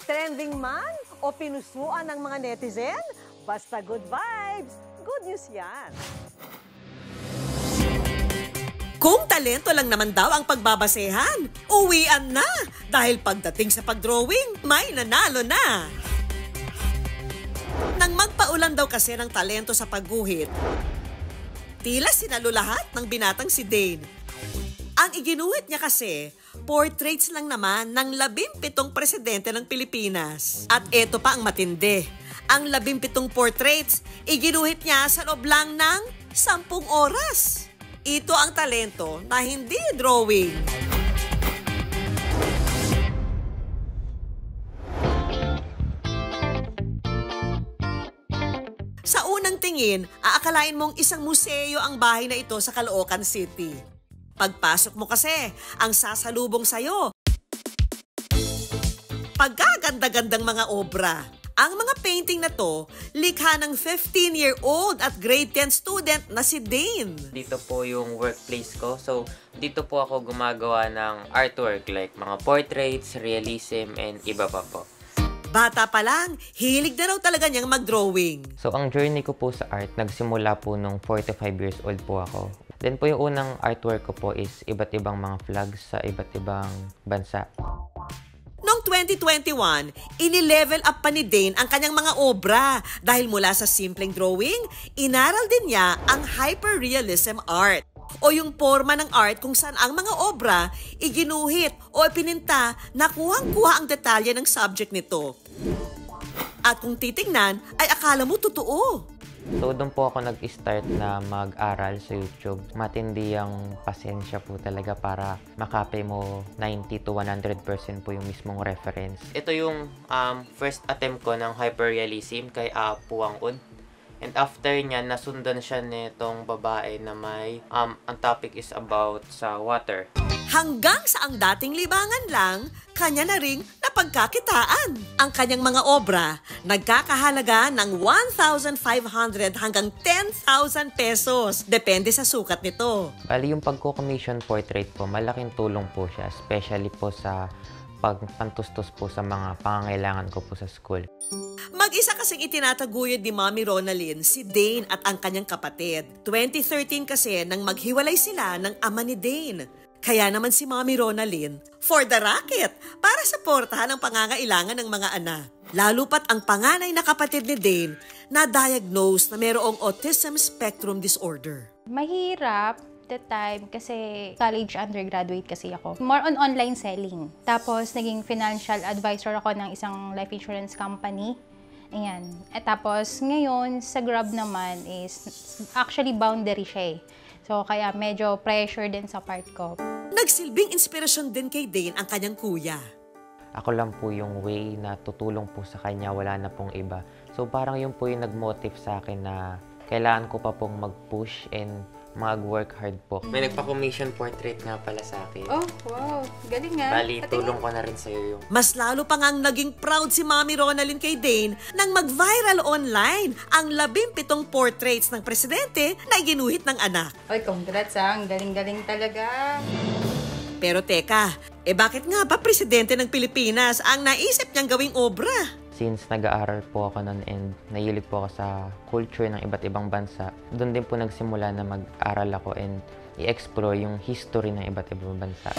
Trending man o pinusuan ng mga netizen? Basta good vibes, good news yan. Kung talento lang naman daw ang pagbabasehan, uwian na! Dahil pagdating sa pagdrawing, may nanalo na! Nang magpaulan daw kasi ng talento sa pagguhit, tila sinalo lahat ng binatang si Dane. Ang iginuhit niya kasi, portraits lang naman ng 17 presidente ng Pilipinas. At eto pa ang matindi. Ang 17 portraits, iginuhit niya sa loob lang ng 10 oras. Ito ang talento na hindi drawing. Sa unang tingin, aakalain mong isang museo ang bahay na ito sa Caloocan City. Pagpasok mo kasi, ang sasalubong sa'yo, pagkaganda-gandang mga obra. Ang mga painting na to, likha ng 15-year-old at grade 10 student na si Dane. Dito po yung workplace ko. So, dito po ako gumagawa ng artwork like mga portraits, realism, and iba pa po. Bata pa lang, hilig na raw talaga niyang mag-drawing. So, ang journey ko po sa art, nagsimula po nung 45 years old po ako. Then po yung unang artwork ko po is iba't ibang mga flags sa iba't ibang bansa. Noong 2021, ini-level up pa ni Dane ang kanyang mga obra dahil mula sa simpleng drawing, inaral din niya ang hyperrealism art o yung forma ng art kung saan ang mga obra iginuhit o ipininta na kuhang-kuha ang detalye ng subject nito. At kung titingnan, ay akala mo totoo. So, doon po ako nag-start na mag-aral sa YouTube. Matindi ang pasensya po talaga para makapay mo 90 to 100% po yung mismong reference. Ito yung first attempt ko ng hyperrealism kay Puang Un. And after niya, nasundan siya nitong babae na may, ang topic is about sa water. Hanggang sa ang dating libangan lang, kanya na ring napagkakitaan. Ang kanyang mga obra, nagkakahalaga ng 1,500 hanggang 10,000 pesos. Depende sa sukat nito. Bali, yung pagko-commission portrait po, malaking tulong po siya, especially po sa pagpantustos po sa mga pangangailangan ko po sa school. Mag-isa kasing itinataguyod ni Mommy Ronalyn si Dane at ang kanyang kapatid. 2013 kasi nang maghiwalay sila ng ama ni Dane. Kaya naman si Mommy Ronalyn, for the racket, para suportahan ang pangangailangan ng mga anak. Lalo pat ang panganay na kapatid ni Dane na diagnosed na mayroong autism spectrum disorder. Mahirap that time kasi college undergraduate kasi ako. More on online selling. Tapos naging financial advisor ako ng isang life insurance company. Ayan. At tapos ngayon sa Grab naman is actually boundary siya eh. So kaya medyo pressure din sa part ko. Nagsilbing inspirasyon din kay Dane ang kanyang kuya. Ako lang po yung way na tutulong po sa kanya, wala na pong iba. So parang yun po yung nag-motive sa akin na kailangan ko pa pong mag-push and mag-work hard po. May nagpa-commission portrait nga pala sa akin. Oh, wow. Galing nga. Bali, tulong ko na rin sa'yo yung... Mas lalo pa ngang naging proud si Mommy Ronalyn kay Dane nang mag-viral online ang 17 portraits ng presidente na ginuhit ng anak. Oy, congrats ha. Ang galing-galing talaga. Pero teka, bakit nga ba presidente ng Pilipinas ang naisip niyang gawing obra? Since nag-aaral po ako noon and nahilig po ako sa culture ng iba't ibang bansa, doon din po nagsimula na mag-aral ako and i-explore yung history ng iba't ibang bansa.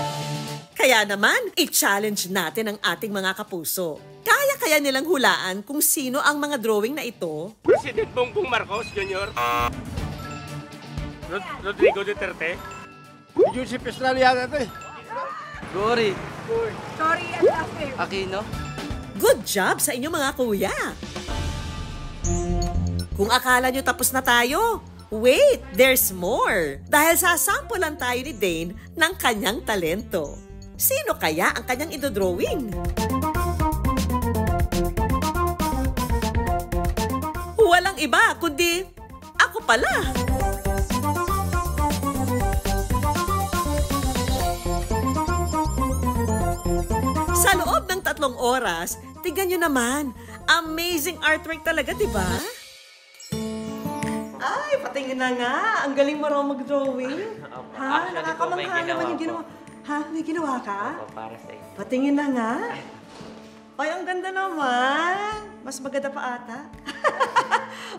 Kaya naman, i-challenge natin ang ating mga kapuso. Kaya nilang hulaan kung sino ang mga drawing na ito? President Bongbong Marcos Jr. Rodrigo Duterte. Joseph Estrada yata ito eh. Gory. Sorry, at last Aquino. Good job sa inyo mga kuya! Kung akala nyo tapos na tayo, wait, there's more! Dahil sasampulan tayo ni Dane ng kanyang talento. Sino kaya ang kanyang idodrawing? Walang iba, kundi ako pala! Sa loob ng 3 oras, tignan nyo naman, amazing artwork talaga, di ba? Ay, patingin na nga. Ang galing mo raw mag-drawing. Ha? Actually po, may Nakakamangha ginawa naman yung po. ginawa. Ha? May ginawa ka? Opo, para sa inyo. Patingin na nga. Ay, ang ganda naman. Mas maganda pa ata.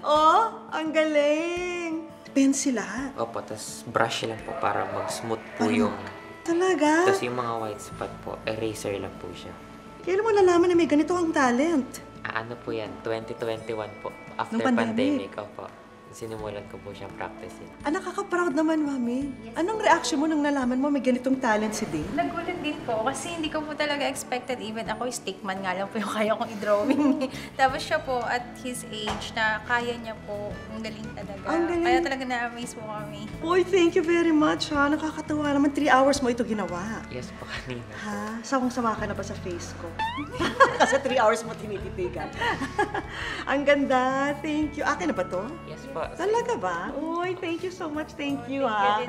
Oh, ang galing. Pencil lahat. Opo, tas brush lang po para mag-smooth po yung... Talaga? Tas yung mga white spot po, eraser lang po siya. Kailan mo nalaman na may ganito ang talent? Ano po yan? 2021 po. After Nung pandemic. pandemic, opo. Sinimulan ko po siyang practicein. Nakaka-proud naman, Mami. Anong reaction mo nung nalaman mo may ganitong talent si Dane? Nagulat din po kasi hindi ko po talaga expected. Even ako, stickman nga lang po yung kaya kong i-drawing. Tapos siya po at his age na kaya niya po. Ang galing talaga. Ang galing. Kaya talaga na-amaze po kami. Uy, thank you very much, ha. Nakakatawa naman. 3 hours mo ito ginawa. Yes po, kanina. Ha? Sawang-sawa ka na ba sa face ko? Kasi 3 hours mo tinititigan. Ang ganda. Thank you. Akin na ba to? Yes po. Talaga ba? Uy, thank you so much. Thank you, ha.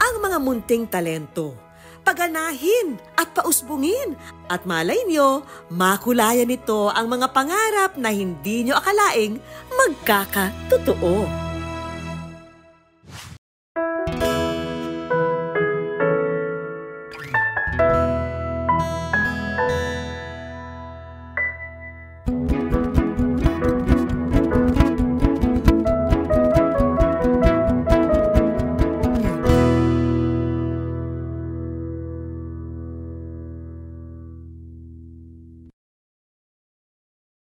Ang mga munting talento, paganahin at pausbungin. At malay nyo, makulayan nito ang mga pangarap na hindi nyo akalaing magkakatotoo.